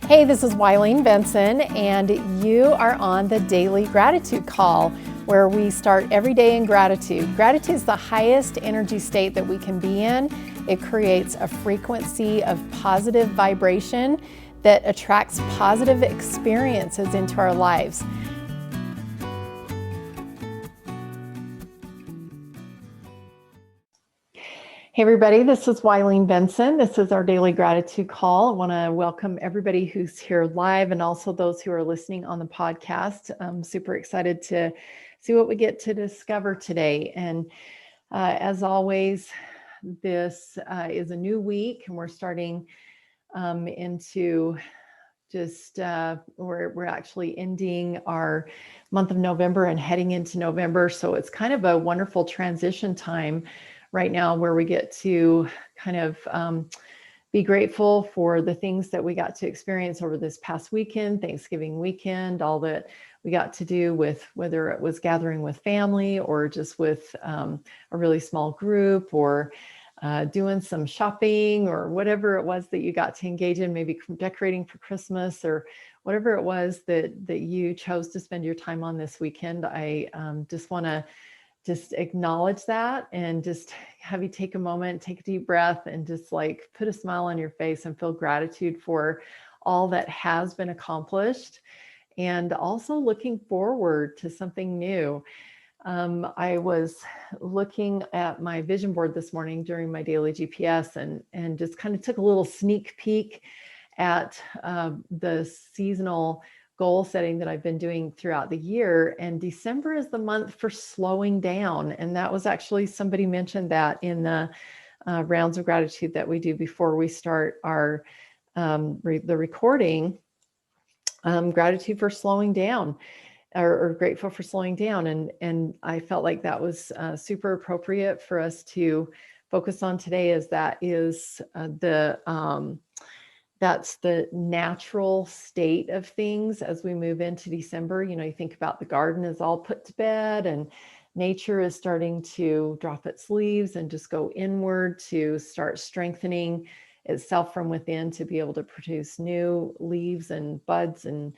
Hey, this is Wileen Benson, and you are on the Daily Gratitude Call, where we start every day in gratitude. Gratitude is the highest energy state that we can be in. It creates a frequency of positive vibration that attracts positive experiences into our lives. Hey everybody, this is Wileen Benson. This is our Daily Gratitude Call. I want to welcome everybody who's here live and also those who are listening on the podcast. I'm super excited to see what we get to discover today. And as always, this is a new week and we're starting into just we're actually ending our month of November and heading into November. So it's kind of a wonderful transition time right now where we get to kind of be grateful for the things that we got to experience over this past weekend, Thanksgiving weekend, all that we got to do with whether it was gathering with family or just with a really small group or doing some shopping or whatever it was that you got to engage in, maybe decorating for Christmas or whatever it was that you chose to spend your time on this weekend. I just want to acknowledge that and just have you take a moment, take a deep breath and just like put a smile on your face and feel gratitude for all that has been accomplished and also looking forward to something new. I was looking at my vision board this morning during my daily GPS and just kind of took a little sneak peek at the seasonal goal setting that I've been doing throughout the year. And December is the month for slowing down. And that was actually, somebody mentioned that in the rounds of gratitude that we do before we start our the recording, gratitude for slowing down. Or grateful for slowing down. And I felt like that was super appropriate for us to focus on today, as that is that's the natural state of things as we move into December. You know, you think about the garden is all put to bed and nature is starting to drop its leaves and just go inward to start strengthening itself from within to be able to produce new leaves and buds and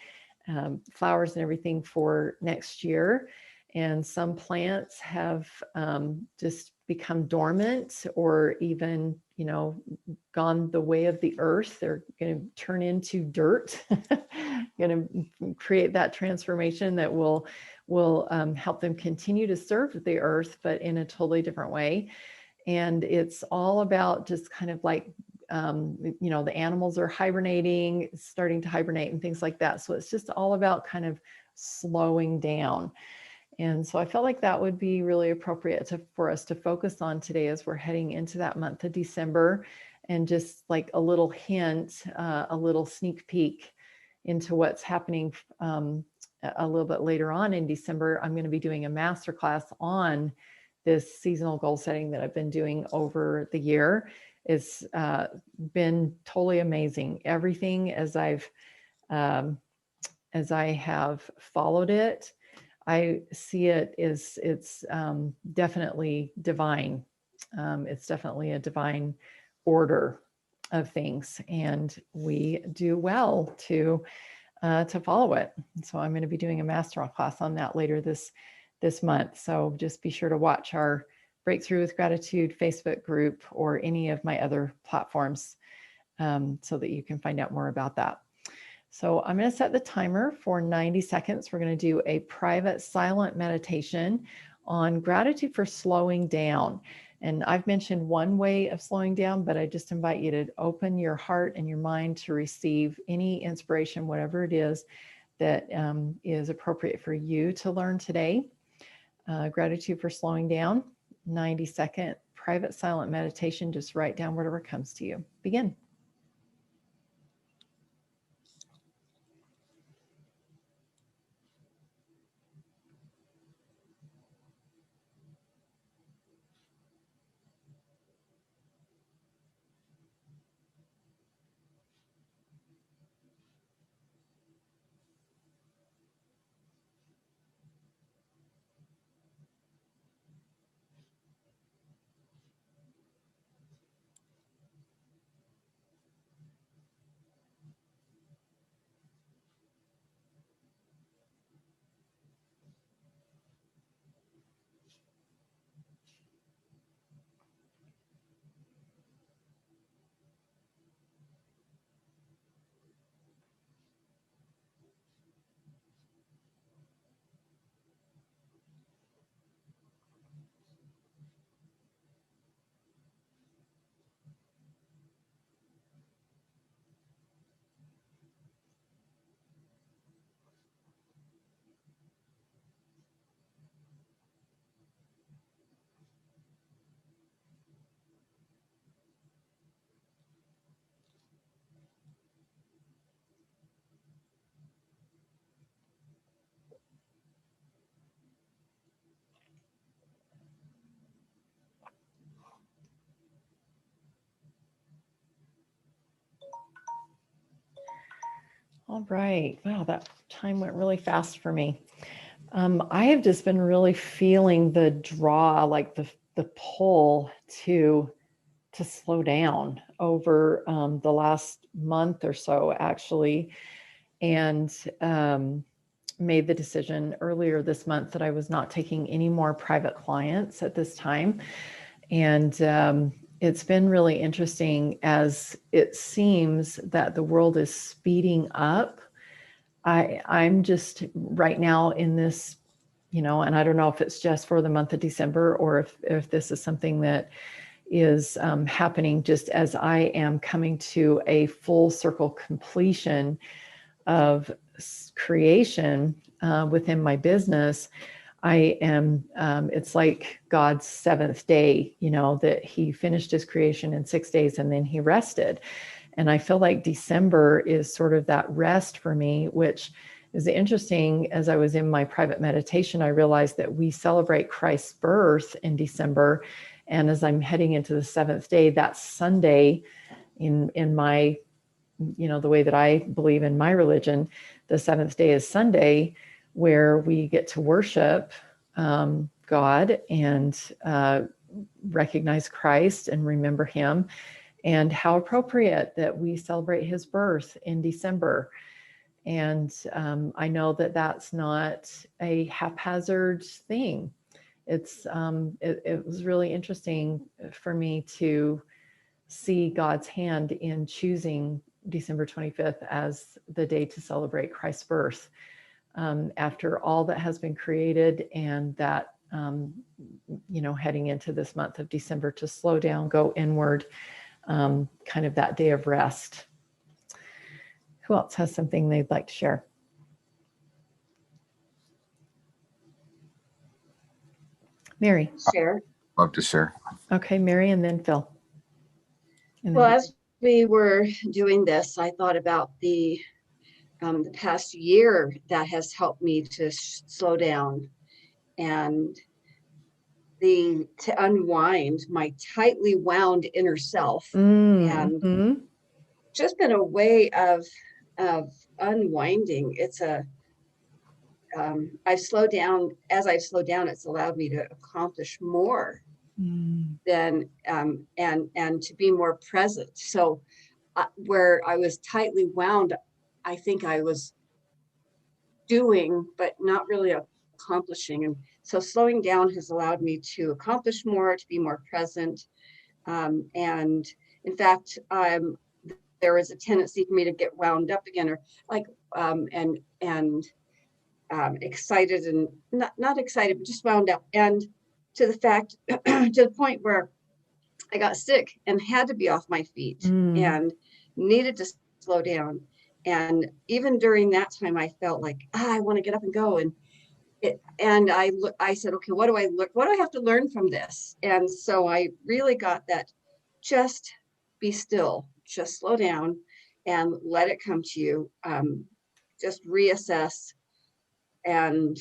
flowers and everything for next year. And some plants have just become dormant or even, you know, gone the way of the earth. They're going to turn into dirt, going to create that transformation that will help them continue to serve the earth, but in a totally different way. And it's all about just kind of like you know, the animals are hibernating, starting to hibernate and things like that. So it's just all about kind of slowing down. And so I felt like that would be really appropriate for us to focus on today as we're heading into that month of December, and just like a little hint, a little sneak peek into what's happening a little bit later on in December. I'm going to be doing a masterclass on this seasonal goal setting that I've been doing over the year. It's been totally amazing. Everything as I have followed it, I see it as it's definitely divine. It's definitely a divine order of things, and we do well to follow it. So I'm going to be doing a master class on that later this month. So just be sure to watch our Breakthrough with Gratitude Facebook group or any of my other platforms so that you can find out more about that. So I'm going to set the timer for 90 seconds. We're going to do a private silent meditation on gratitude for slowing down. And I've mentioned one way of slowing down, but I just invite you to open your heart and your mind to receive any inspiration, whatever it is that is appropriate for you to learn today. Gratitude for slowing down. 90-second private silent meditation. Just write down whatever comes to you. Begin. All right. Wow, that time went really fast for me. I have just been really feeling the draw, like the pull to slow down over the last month or so, actually, and made the decision earlier this month that I was not taking any more private clients at this time. And it's been really interesting as it seems that the world is speeding up. I'm just right now in this, and I don't know if it's just for the month of December or if this is something that is happening just as I am coming to a full circle completion of creation within my business. I am, it's like God's seventh day, that he finished his creation in 6 days and then he rested. And I feel like December is sort of that rest for me, which is interesting. As I was in my private meditation, I realized that we celebrate Christ's birth in December. And as I'm heading into the seventh day, that's Sunday in my, the way that I believe in my religion, the seventh day is Sunday, where we get to worship God and recognize Christ and remember him. And how appropriate that we celebrate his birth in December. And I know that that's not a haphazard thing. It was really interesting for me to see God's hand in choosing December 25th as the day to celebrate Christ's birth. After all that has been created, and that, heading into this month of December, to slow down, go inward, kind of that day of rest. Who else has something they'd like to share? Mary. Share. Love to share. Okay, Mary, and then Phil. And Well, then as we were doing this, I thought about the past year that has helped me to slow down and to unwind my tightly wound inner self, and just been a way of unwinding. It's I've slowed down. As I've slowed down, it's allowed me to accomplish more than and to be more present. So where I was tightly wound, I think I was doing, but not really accomplishing. And so slowing down has allowed me to accomplish more, to be more present. And in fact, there is a tendency for me to get wound up again, or like, and excited and not excited, but just wound up. And to the fact, to the point where I got sick and had to be off my feet and needed to slow down. And even during that time, I felt like, I want to get up and go. And I said, okay, what do I have to learn from this? And so I really got that, just be still, just slow down and let it come to you. Just reassess. And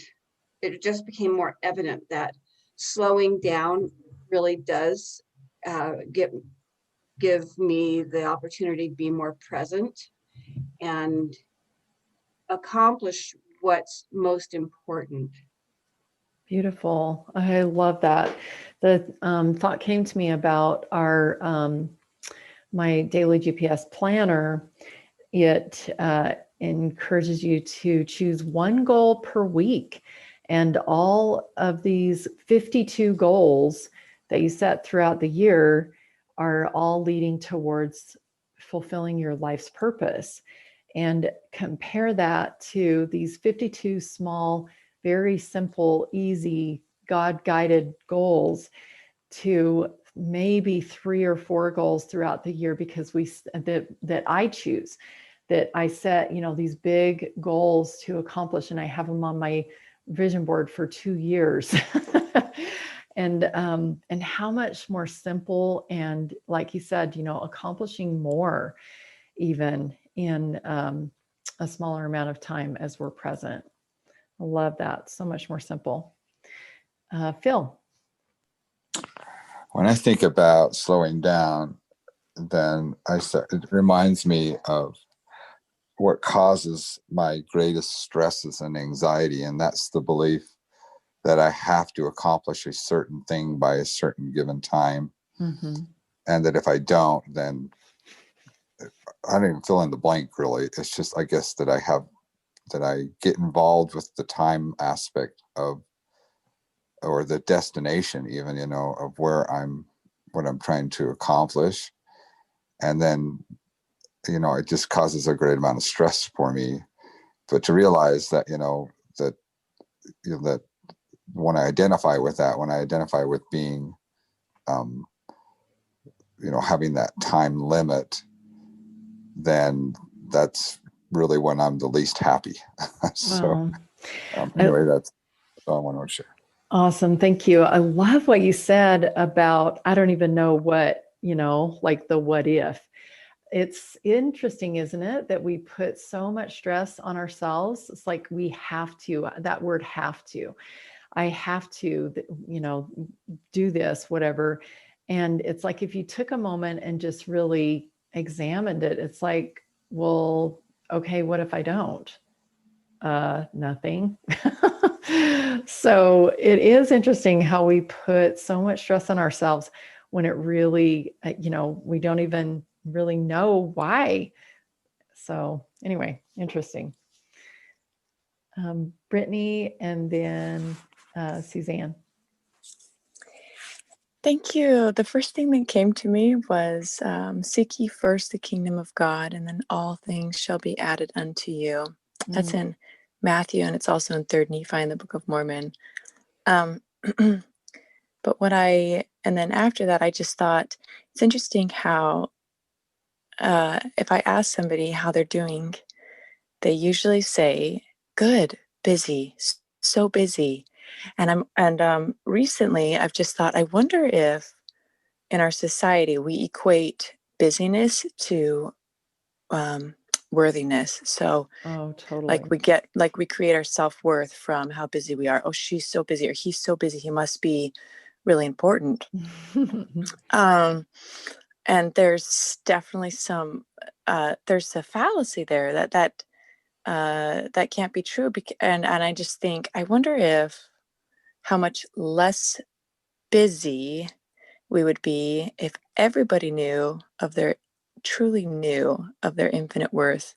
it just became more evident that slowing down really does give me the opportunity to be more present and accomplish what's most important. Beautiful. I love that. The thought came to me about our my daily GPS planner. It encourages you to choose one goal per week, and all of these 52 goals that you set throughout the year are all leading towards fulfilling your life's purpose. And compare that to these 52 small, very simple, easy, God-guided goals to maybe 3 or 4 goals throughout the year, because that I choose, that I set, these big goals to accomplish, and I have them on my vision board for 2 years. And how much more simple, and like you said, accomplishing more even in a smaller amount of time as we're present. I love that. So much more simple. Phil. When I think about slowing down, then it reminds me of what causes my greatest stresses and anxiety. And that's the belief that I have to accomplish a certain thing by a certain given time. Mm-hmm. And that if I don't, then I don't even fill in the blank really. It's just, I guess that I get involved with the time aspect of, or the destination even, of what I'm trying to accomplish. And then, it just causes a great amount of stress for me. But to realize that, that when I identify with being, having that time limit, then that's really when I'm the least happy. So anyway, that's all I want to share. Awesome. Thank you. I love what you said about, I don't even know what, like the what if. It's interesting, isn't it, that we put so much stress on ourselves. It's like we have to, that word have to. I have to, do this, whatever. And it's like if you took a moment and just really examined it, it's like, well, okay, what if I don't? Nothing. So it is interesting how we put so much stress on ourselves when it really, we don't even really know why. So anyway, interesting. Brittany and then Suzanne. Thank you. The first thing that came to me was seek ye first the kingdom of God, and then all things shall be added unto you. That's in Matthew, and it's also in 3rd Nephi in the Book of Mormon. But and then after that, I just thought it's interesting how if I ask somebody how they're doing, they usually say, good, busy, so busy. And recently I've just thought, I wonder if in our society we equate busyness to worthiness. So totally. we create our self-worth from how busy we are. Oh, she's so busy, or he's so busy, he must be really important. And there's definitely there's a fallacy there that can't be true. And I just think, I wonder how much less busy we would be if everybody truly knew of their infinite worth,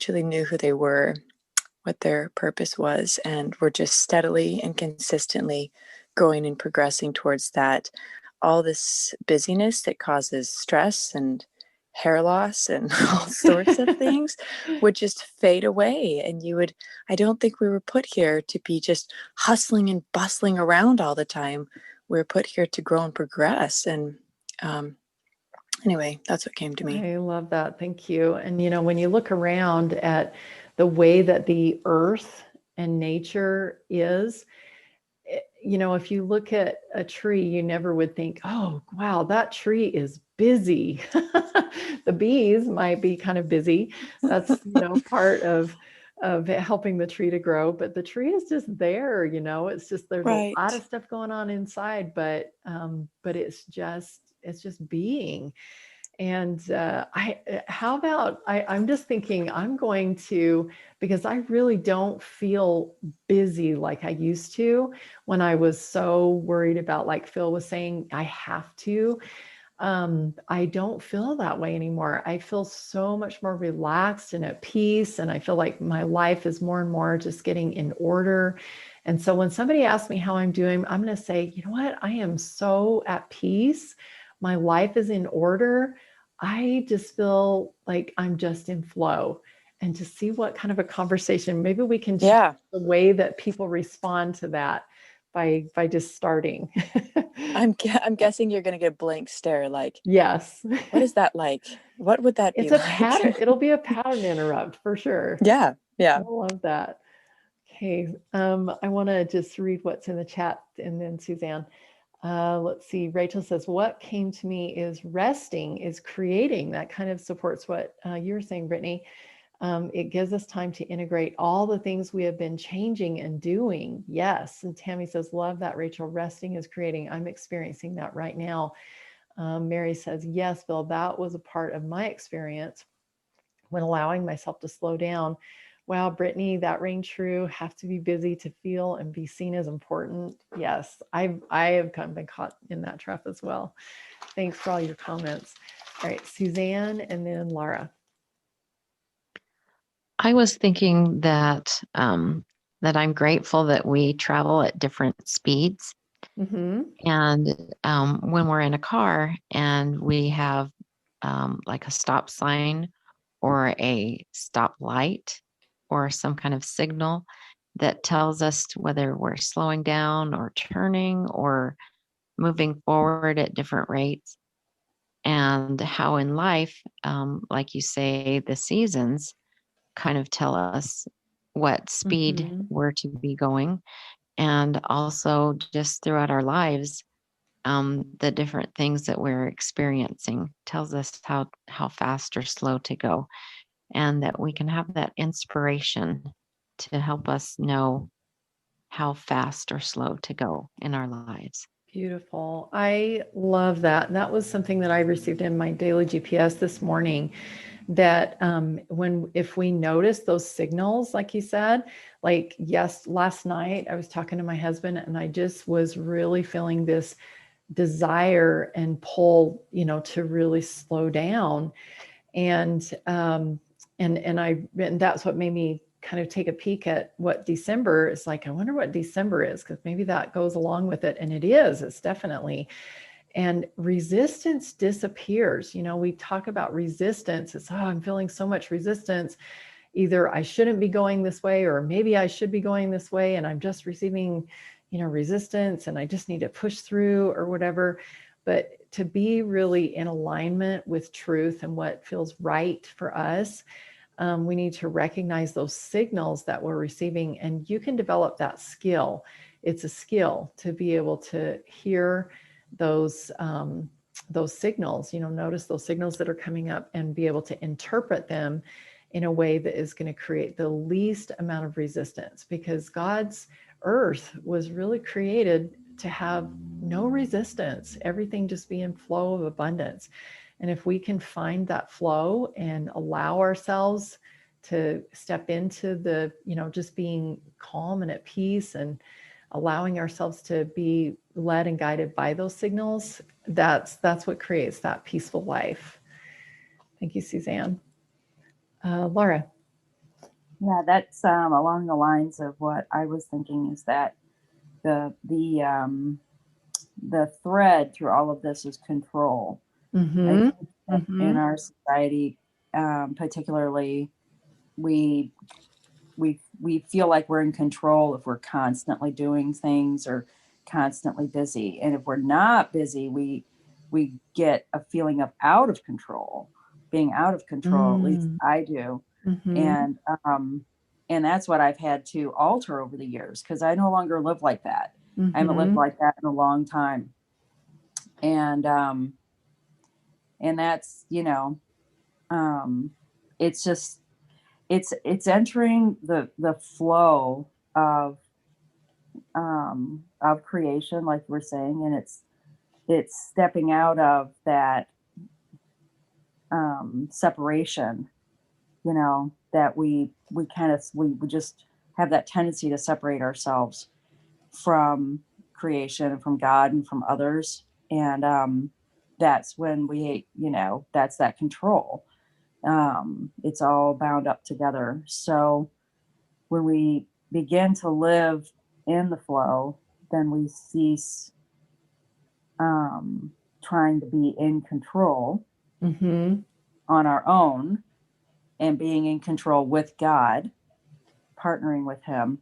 truly knew who they were, what their purpose was, and were just steadily and consistently growing and progressing towards that. All this busyness that causes stress and hair loss and all sorts of things would just fade away. And I don't think we were put here to be just hustling and bustling around all the time. We're put here to grow and progress. And anyway, that's what came to me. I love that. Thank you. And, when you look around at the way that the earth and nature is, if you look at a tree, you never would think, oh, wow, that tree is busy. The bees might be kind of busy. That's, part of helping the tree to grow, but the tree is just there, it's just, there's a lot of stuff going on inside, but it's just being. And I'm just thinking I'm going to, because I really don't feel busy like I used to when I was so worried about, like Phil was saying, I have to. I don't feel that way anymore. I feel so much more relaxed and at peace. And I feel like my life is more and more just getting in order. And so when somebody asks me how I'm doing, I'm going to say, you know what? I am so at peace. My life is in order. I just feel like I'm just in flow. And to see what kind of a conversation, maybe we can change the way that people respond to that by just starting. I'm guessing you're going to get a blank stare, like, yes. What is that like? What would that be like? Pattern. It'll be a pattern interrupt for sure. Yeah. I love that. Okay. I want to just read what's in the chat, and then Suzanne. Let's see. Rachel says, what came to me is resting is creating. That kind of supports what you were saying, Brittany. It gives us time to integrate all the things we have been changing and doing. Yes. And Tammy says, love that, Rachel. Resting is creating. I'm experiencing that right now. Mary says, yes, Bill, that was a part of my experience. when allowing myself to slow down. Wow, Brittany, that rang true. Have to be busy to feel and be seen as important. Yes, I have kind of been caught in that trap as well. Thanks for all your comments. All right, Suzanne and then Laura. I was thinking that that I'm grateful that we travel at different speeds. Mm-hmm. And when we're in a car and we have like a stop sign or a stop light or some kind of signal that tells us whether we're slowing down or turning or moving forward at different rates, and how in life, like you say, the seasons kind of tell us what speed Mm-hmm. we're to be going. And also just throughout our lives, the different things that we're experiencing tells us how fast or slow to go, and that we can have that inspiration to help us know how fast or slow to go in our lives. Beautiful. I love that. That was something that I received in my daily GPS this morning, that if we notice those signals, like you said, like, yes, last night I was talking to my husband and I just was really feeling this desire and pull, to really slow down. And that's what made me kind of take a peek at what December is like. I wonder what December is, because maybe that goes along with it. And it's definitely. And resistance disappears. We talk about resistance. It's, I'm feeling so much resistance. Either I shouldn't be going this way, or maybe I should be going this way, and I'm just receiving, resistance, and I just need to push through or whatever. But to be really in alignment with truth and what feels right for us, we need to recognize those signals that we're receiving, and you can develop that skill. It's a skill to be able to hear those signals, notice those signals that are coming up and be able to interpret them in a way that is going to create the least amount of resistance, because God's earth was really created to have no resistance, everything just be in flow of abundance. And if we can find that flow and allow ourselves to step into the, just being calm and at peace, and allowing ourselves to be led and guided by those signals, that's what creates that peaceful life. Thank you, Suzanne. Laura. Yeah, that's along the lines of what I was thinking, is that the thread through all of this is control. Mm-hmm. I think that Mm-hmm. in our society, particularly, we feel like we're in control if we're constantly doing things or constantly busy. And if we're not busy, we get a feeling of out of control, being out of control. At least I do. Mm-hmm. And that's what I've had to alter over the years, because I no longer live like that. Mm-hmm. I haven't lived like that in a long time. And that's, it's just, it's entering the flow of creation, like we're saying, and it's stepping out of that separation, that we just have that tendency to separate ourselves from creation and from God and from others. And that's when that's that control. It's all bound up together. So when we begin to live in the flow, then we cease trying to be in control Mm-hmm. on our own, and being in control with God, partnering with Him,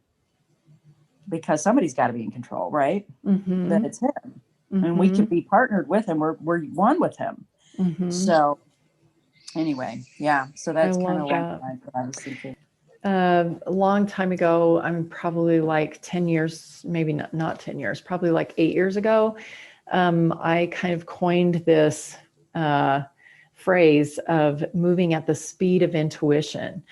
because somebody's got to be in control, right? Mm-hmm. That it's Him. Mm-hmm. And we can be partnered with Him. We're one with Him. Mm-hmm. So anyway, yeah. So that's kind of that. what I was thinking. A long time ago, I'm probably like 10 years, maybe not 10 years, probably like 8 years ago, I kind of coined this phrase of moving at the speed of intuition.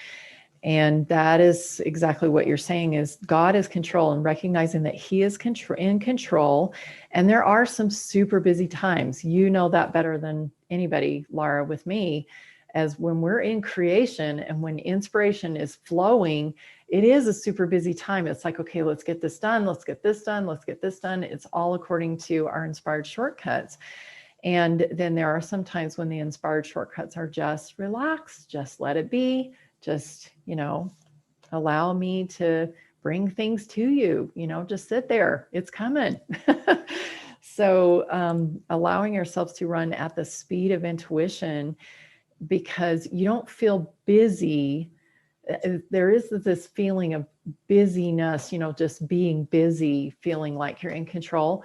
And that is exactly what you're saying, is God is control, and recognizing that He is in control. And there are some super busy times. You know that better than anybody, Laura, with me. as when we're in creation and when inspiration is flowing, it is a super busy time. It's like, okay, let's get this done. Let's get this done. Let's get this done. It's all according to our inspired shortcuts. And then there are some times when the inspired shortcuts are just relax, just let it be, just, allow me to bring things to you, just sit there, it's coming. So allowing ourselves to run at the speed of intuition, because you don't feel busy. There is this feeling of busyness, just being busy, feeling like you're in control.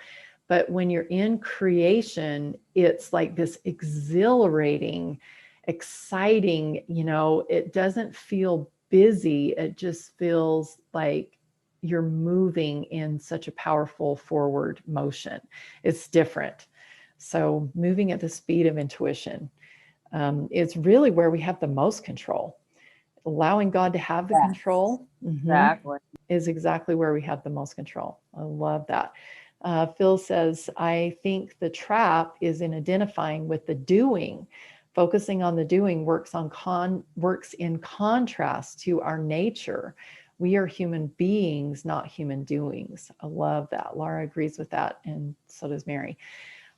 But when you're in creation, it's like this exhilarating, exciting, it doesn't feel busy. It just feels like you're moving in such a powerful forward motion. It's different. So moving at the speed of intuition is really where we have the most control. Allowing God to have the control Exactly. is exactly where we have the most control. I love that. Phil says, I think the trap is in identifying with the doing. Focusing on the doing works in contrast to our nature. We are human beings, not human doings. I love that. Laura agrees with that, and so does Mary.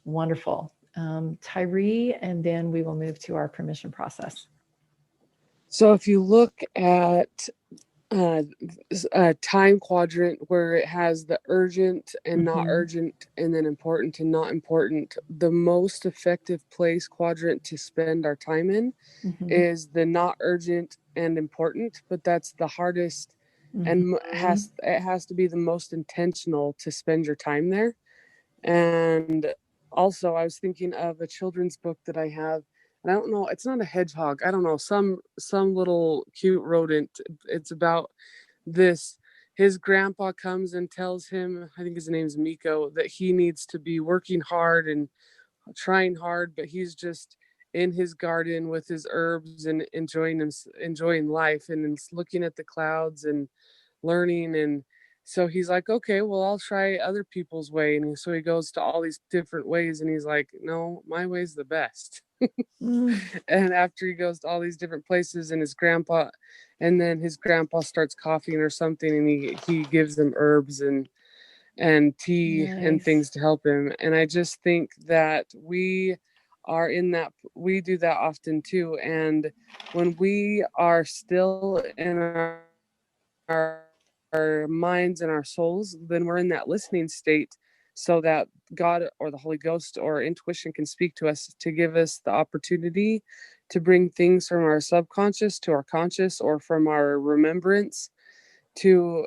Wonderful. Tyree, and then we will move to our permission process. So if you look at a time quadrant where it has the urgent and not urgent, and then important and not important, the most effective place quadrant to spend our time in is the not urgent and important, but that's the hardest and it has to be the most intentional to spend your time there. And also I was thinking of a children's book that I have, and I don't know, it's not a hedgehog, I don't know, some little cute rodent. It's about this, his grandpa comes and tells him, I think his name's Miko, that he needs to be working hard and trying hard, but he's just in his garden with his herbs and enjoying life and looking at the clouds and learning. And so he's like, okay, well, I'll try other people's way. And so he goes to all these different ways, and he's like, no, my way's the best. And after he goes to all these different places, and his grandpa starts coughing or something, and he gives them herbs and tea and things to help him. And I just think that we do that often too. And when we are still in our minds and our souls, then we're in that listening state, so that God or the Holy Ghost or intuition can speak to us to give us the opportunity to bring things from our subconscious to our conscious, or from our remembrance into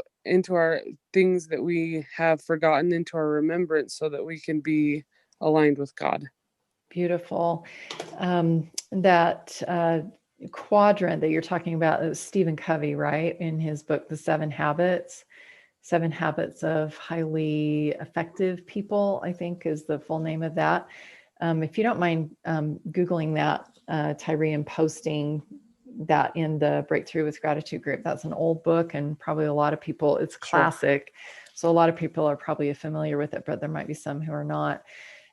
our things that we have forgotten into our remembrance, so that we can be aligned with God. Beautiful. That quadrant that you're talking about is Stephen Covey, right? In his book, The 7 Habits of Highly Effective People, I think is the full name of that. If you don't mind Googling that, Tyree, and posting that in the Breakthrough with Gratitude group. That's an old book, and probably a lot of people, it's classic. So a lot of people are probably familiar with it, but there might be some who are not.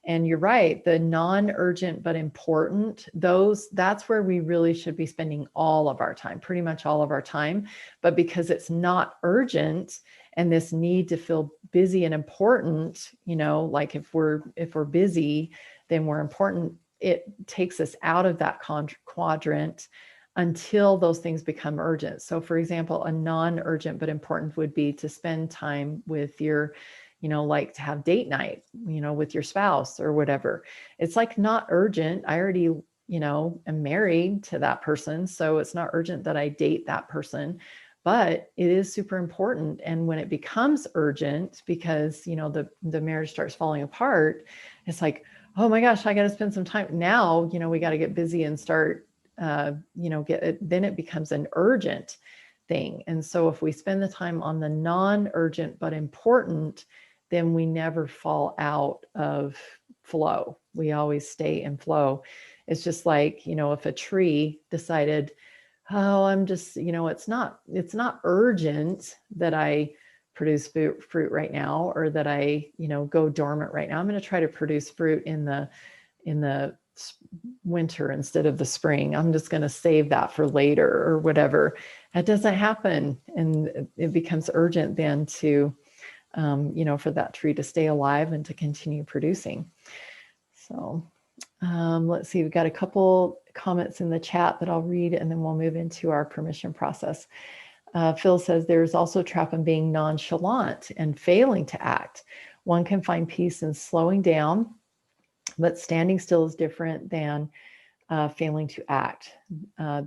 And you're right, the non-urgent but important, that's where we really should be spending all of our time, pretty much all of our time. But because it's not urgent, and this need to feel busy and important, like if we're busy, then we're important. It takes us out of that quadrant until those things become urgent. So for example, a non-urgent but important would be to spend time with your, like to have date night, with your spouse or whatever. It's like not urgent. I already, am married to that person. So it's not urgent that I date that person, but it is super important. And when it becomes urgent, because, the marriage starts falling apart, it's like, oh my gosh, I got to spend some time now, we got to get busy and start, then it becomes an urgent thing. And so if we spend the time on the non-urgent but important, then we never fall out of flow. We always stay in flow. It's just like, if a tree decided, oh, I'm just, it's not urgent that I produce fruit right now, or that I, go dormant right now. I'm going to try to produce fruit in the winter instead of the spring. I'm just going to save that for later or whatever. That doesn't happen. And it becomes urgent then to, for that tree to stay alive and to continue producing. So let's see, we've got a couple comments in the chat that I'll read, and then we'll move into our permission process. Phil says there's also a trap in being nonchalant and failing to act. One can find peace in slowing down, but standing still is different than failing to act.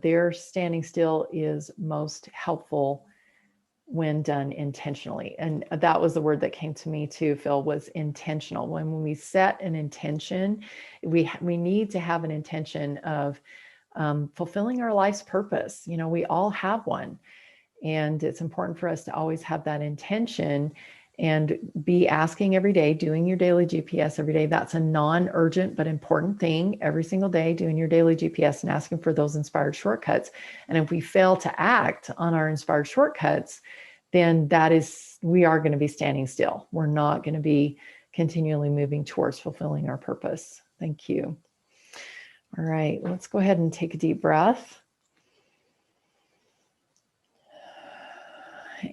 Their standing still is most helpful when done intentionally. And that was the word that came to me too, Phil, was intentional. When we set an intention, we need to have an intention of fulfilling our life's purpose. We all have one. And it's important for us to always have that intention and be asking every day, doing your daily GPS every day. That's a non-urgent but important thing every single day, doing your daily GPS and asking for those inspired shortcuts. And if we fail to act on our inspired shortcuts, then we are going to be standing still. We're not going to be continually moving towards fulfilling our purpose. Thank you. All right, let's go ahead and take a deep breath.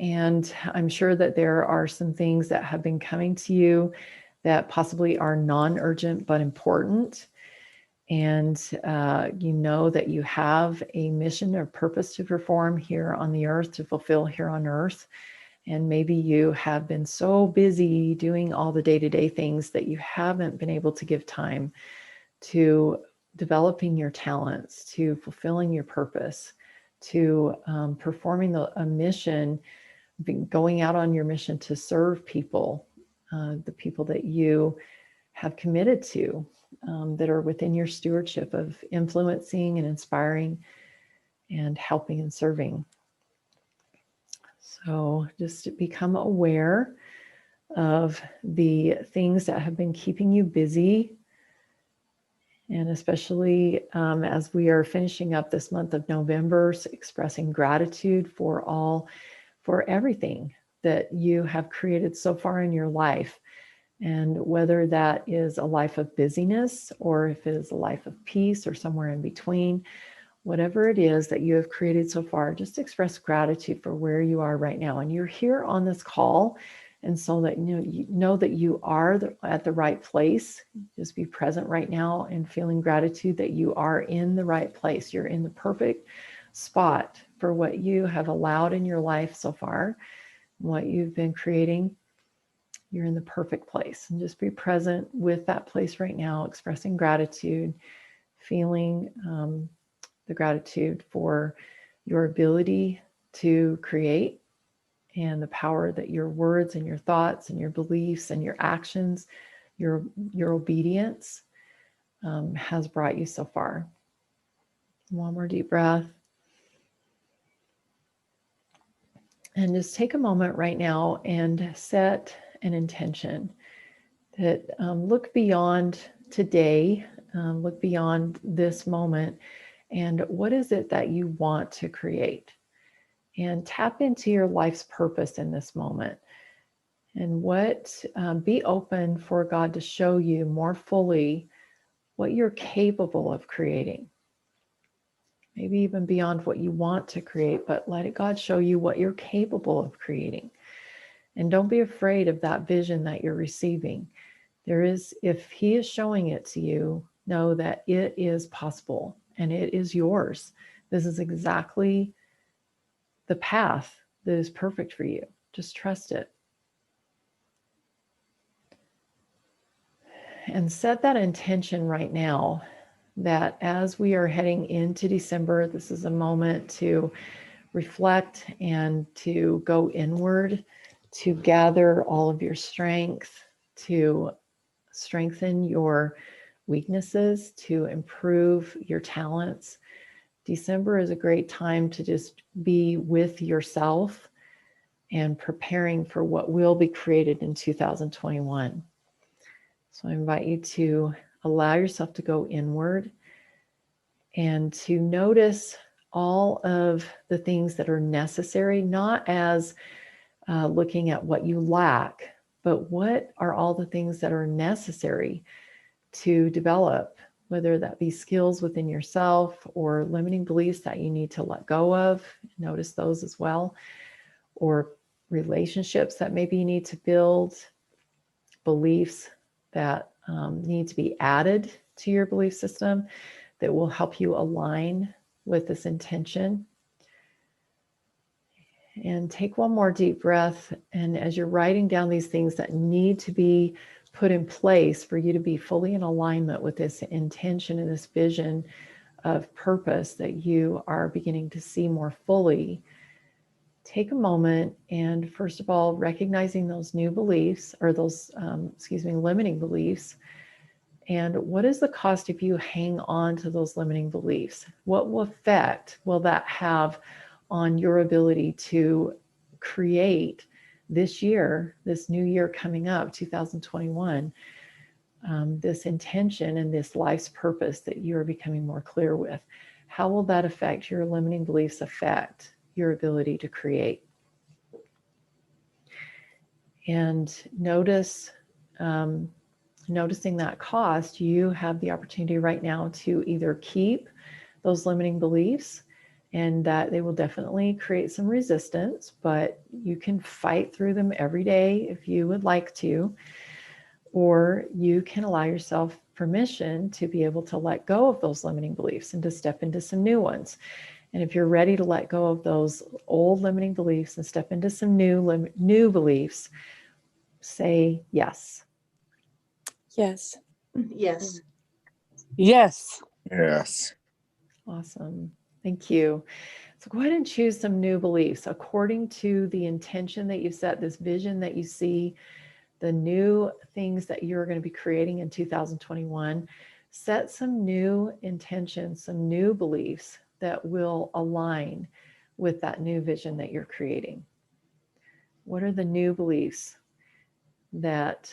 And I'm sure that there are some things that have been coming to you that possibly are non-urgent but important. And you know that you have a mission or purpose to perform here on the earth, to fulfill here on earth. And maybe you have been so busy doing all the day-to-day things that you haven't been able to give time to developing your talents, to fulfilling your purpose, to performing a mission, going out on your mission to serve people, the people that you have committed to, that are within your stewardship of influencing and inspiring and helping and serving. So just become aware of the things that have been keeping you busy. And especially as we are finishing up this month of November, expressing gratitude for everything that you have created so far in your life. And whether that is a life of busyness or if it is a life of peace or somewhere in between, whatever it is that you have created so far, just express gratitude for where you are right now. And you're here on this call. And so that you know that you are at the right place. Just be present right now and feeling gratitude that you are in the right place. You're in the perfect spot for what you have allowed in your life so far, what you've been creating. You're in the perfect place. And just be present with that place right now, expressing gratitude, feeling the gratitude for your ability to create, and the power that your words and your thoughts and your beliefs and your actions, your obedience has brought you so far. One more deep breath. And just take a moment right now and set an intention that look beyond today, look beyond this moment, and what is it that you want to create? And tap into your life's purpose in this moment. And be open for God to show you more fully what you're capable of creating. Maybe even beyond what you want to create, but let God show you what you're capable of creating. And don't be afraid of that vision that you're receiving. If He is showing it to you, know that it is possible and it is yours. This is exactly the path that is perfect for you. Just trust it. And set that intention right now that as we are heading into December, this is a moment to reflect and to go inward, to gather all of your strength, to strengthen your weaknesses, to improve your talents. December is a great time to just be with yourself and preparing for what will be created in 2021. So I invite you to allow yourself to go inward and to notice all of the things that are necessary, not as looking at what you lack, but what are all the things that are necessary to develop whether that be skills within yourself or limiting beliefs that you need to let go of. Notice those as well. Or relationships that maybe you need to build, beliefs that need to be added to your belief system that will help you align with this intention. And take one more deep breath. And as you're writing down these things that need to be put in place for you to be fully in alignment with this intention and this vision of purpose that you are beginning to see more fully, take a moment and, first of all, recognizing those new beliefs, or those, limiting beliefs. And what is the cost if you hang on to those limiting beliefs? What effect will that have on your ability to create this year, this new year coming up, 2021, this intention and this life's purpose that you're becoming more clear with? How will that affect your limiting beliefs, affect your ability to create? And noticing that cost, you have the opportunity right now to either keep those limiting beliefs, and that they will definitely create some resistance, but you can fight through them every day if you would like to, or you can allow yourself permission to be able to let go of those limiting beliefs and to step into some new ones. And if you're ready to let go of those old limiting beliefs and step into some new beliefs, say yes. Yes. Yes. Yes. Yes. Awesome. Thank you. So go ahead and choose some new beliefs according to the intention that you set, this vision that you see, the new things that you're going to be creating in 2021. Set some new intentions, some new beliefs that will align with that new vision that you're creating. What are the new beliefs that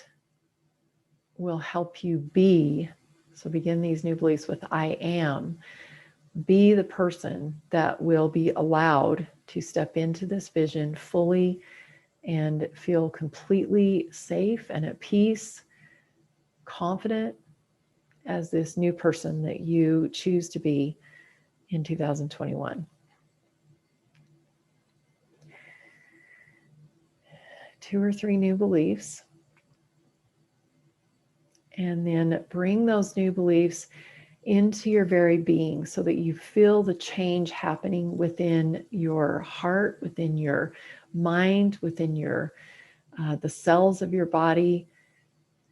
will help you be? So begin these new beliefs with I am. Be the person that will be allowed to step into this vision fully and feel completely safe and at peace, confident as this new person that you choose to be in 2021. Two or three new beliefs. And then bring those new beliefs into your very being so that you feel the change happening within your heart, within your mind, within your the cells of your body,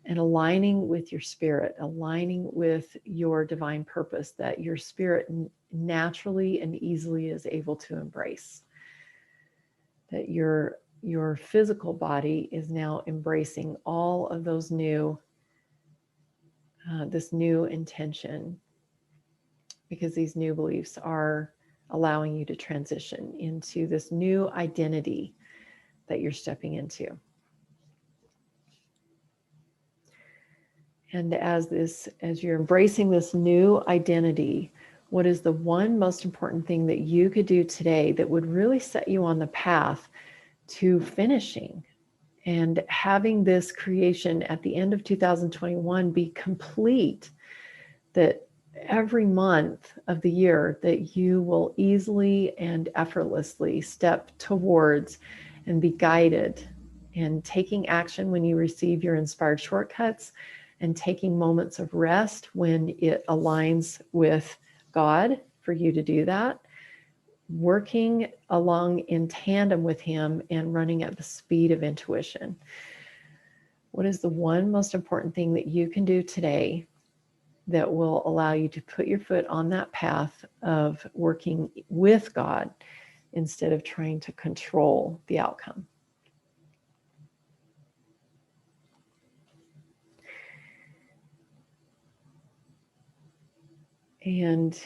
and aligning with your spirit, aligning with your divine purpose that your spirit naturally and easily is able to embrace. That your physical body is now embracing all of those new this new intention, because these new beliefs are allowing you to transition into this new identity that you're stepping into. And as you're embracing this new identity, what is the one most important thing that you could do today that would really set you on the path to finishing and having this creation at the end of 2021 be complete, that every month of the year that you will easily and effortlessly step towards and be guided, and taking action when you receive your inspired shortcuts, and taking moments of rest when it aligns with God for you to do that, working along in tandem with Him and running at the speed of intuition. What is the one most important thing that you can do today that will allow you to put your foot on that path of working with God instead of trying to control the outcome? And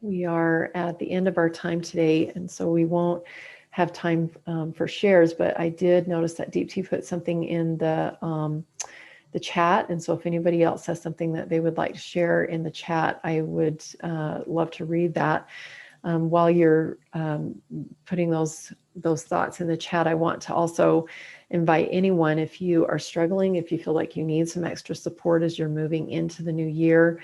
we are at the end of our time today, and so we won't have time for shares, but I did notice that Deep Tea put something in the chat, and so if anybody else has something that they would like to share in the chat, I would love to read that. While you're putting those those thoughts in the chat. I want to also invite anyone, if you are struggling, if you feel like you need some extra support as you're moving into the new year,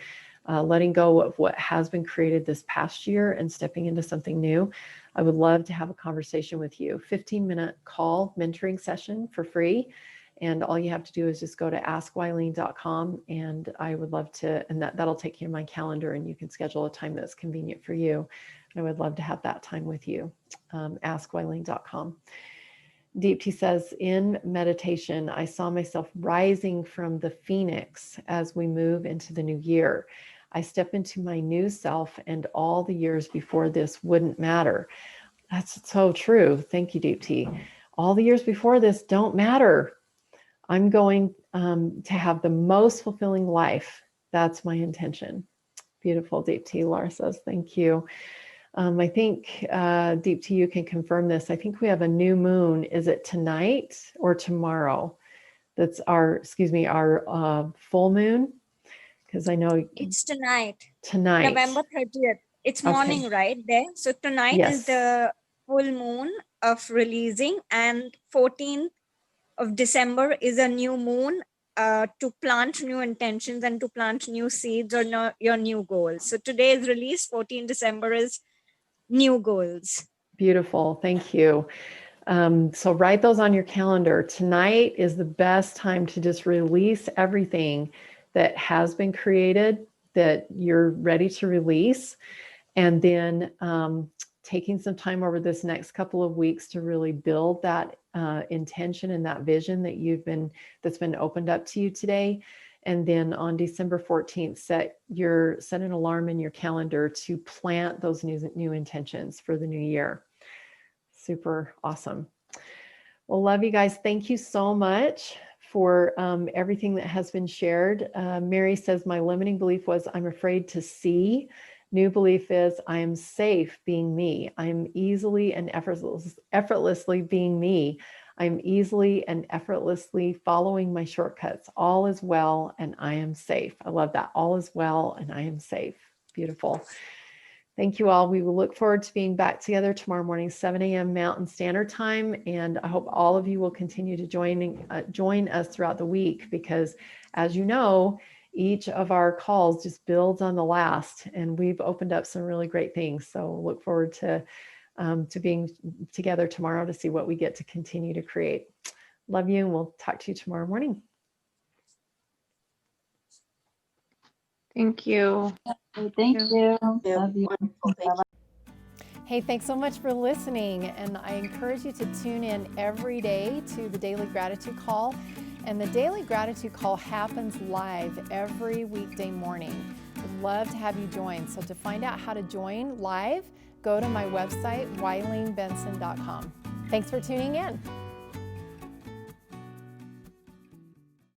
letting go of what has been created this past year and stepping into something new, I would love to have a conversation with you. 15-minute call mentoring session for free. And all you have to do is just go to askwileen.com, and I would love to, and that'll take you to my calendar, and you can schedule a time that's convenient for you. I would love to have that time with you. Askwileen.com. Deepti says, in meditation, I saw myself rising from the phoenix as we move into the new year. I step into my new self, and all the years before this wouldn't matter. That's so true. Thank you, Deepti. All the years before this don't matter. I'm going to have the most fulfilling life. That's my intention. Beautiful, Deepti. Laura says, thank you. I think, Deepti, you can confirm this. I think we have a new moon. Is it tonight or tomorrow? That's our full moon. Because I know it's tonight. Tonight. November 30th. It's morning right there. So tonight is the full moon of releasing, and 14th of December is a new moon to plant new intentions and to plant new seeds or your new goals. So today is release, 14 December is new goals. Beautiful. Thank you. So write those on your calendar. Tonight is the best time to just release everything that has been created that you're ready to release. And then taking some time over this next couple of weeks to really build that intention and that vision that that's been opened up to you today. And then on December 14th, set an alarm in your calendar to plant those new intentions for the new year. Super awesome. Well, love you guys. Thank you so much for everything that has been shared. Mary says, my limiting belief was I'm afraid to see. New belief is I am safe being me. I'm easily and effortlessly being me. I'm easily and effortlessly following my shortcuts. All is well and I am safe. I love that. All is well and I am safe. Beautiful. Thank you all. We will look forward to being back together tomorrow morning, 7 a.m. Mountain Standard Time. And I hope all of you will continue to join us throughout the week, because as you know, each of our calls just builds on the last, and we've opened up some really great things. So look forward to being together tomorrow to see what we get to continue to create. Love you, and we'll talk to you tomorrow morning. Thank you. Thank you. Love you. Wonderful. Thank you. Hey, thanks so much for listening. And I encourage you to tune in every day to the Daily Gratitude Call. And the Daily Gratitude Call happens live every weekday morning. I'd love to have you join. So to find out how to join live, go to my website, WileenBenson.com. Thanks for tuning in.